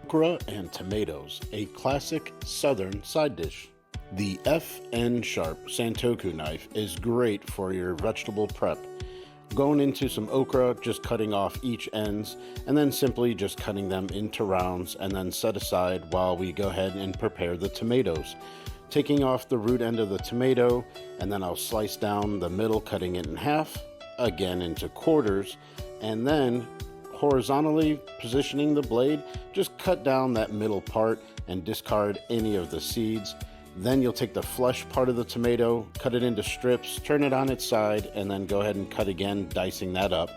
Okra and tomatoes, a classic southern side dish. The FN Sharp Santoku knife is great for your vegetable prep. Going into some okra, just cutting off each ends, and then simply just cutting them into rounds and then set aside while we go ahead and prepare the tomatoes. Taking off the root end of the tomato, and then I'll slice down the middle, cutting it in half, again into quarters, and then horizontally positioning the blade, just cut down that middle part and discard any of the seeds. Then you'll take the flesh part of the tomato, cut it into strips, turn it on its side, and then go ahead and cut again, dicing that up.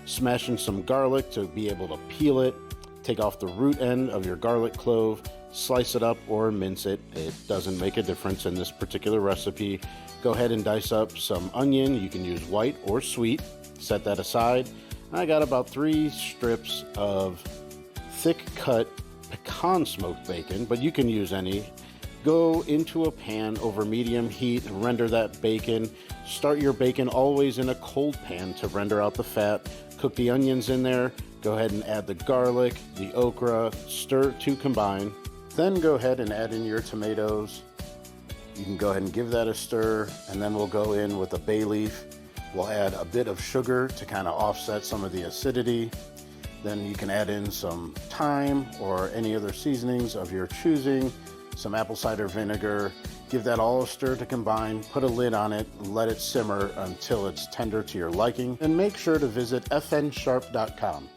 Smash in some garlic to be able to peel it. Take off the root end of your garlic clove, slice it up or mince it. It doesn't make a difference in this particular recipe. Go ahead and dice up some onion. You can use white or sweet. Set that aside. I got about 3 strips of thick cut pecan smoked bacon, but you can use any. Go into a pan over medium heat, render that bacon. Start your bacon always in a cold pan to render out the fat. Cook the onions in there. Go ahead and add the garlic, the okra, stir to combine. Then go ahead and add in your tomatoes. You can go ahead and give that a stir, and then we'll go in with a bay leaf. We'll add a bit of sugar to kind of offset some of the acidity. Then you can add in some thyme or any other seasonings of your choosing, some apple cider vinegar. Give that all a stir to combine, put a lid on it, and let it simmer until it's tender to your liking. And make sure to visit fnsharp.com.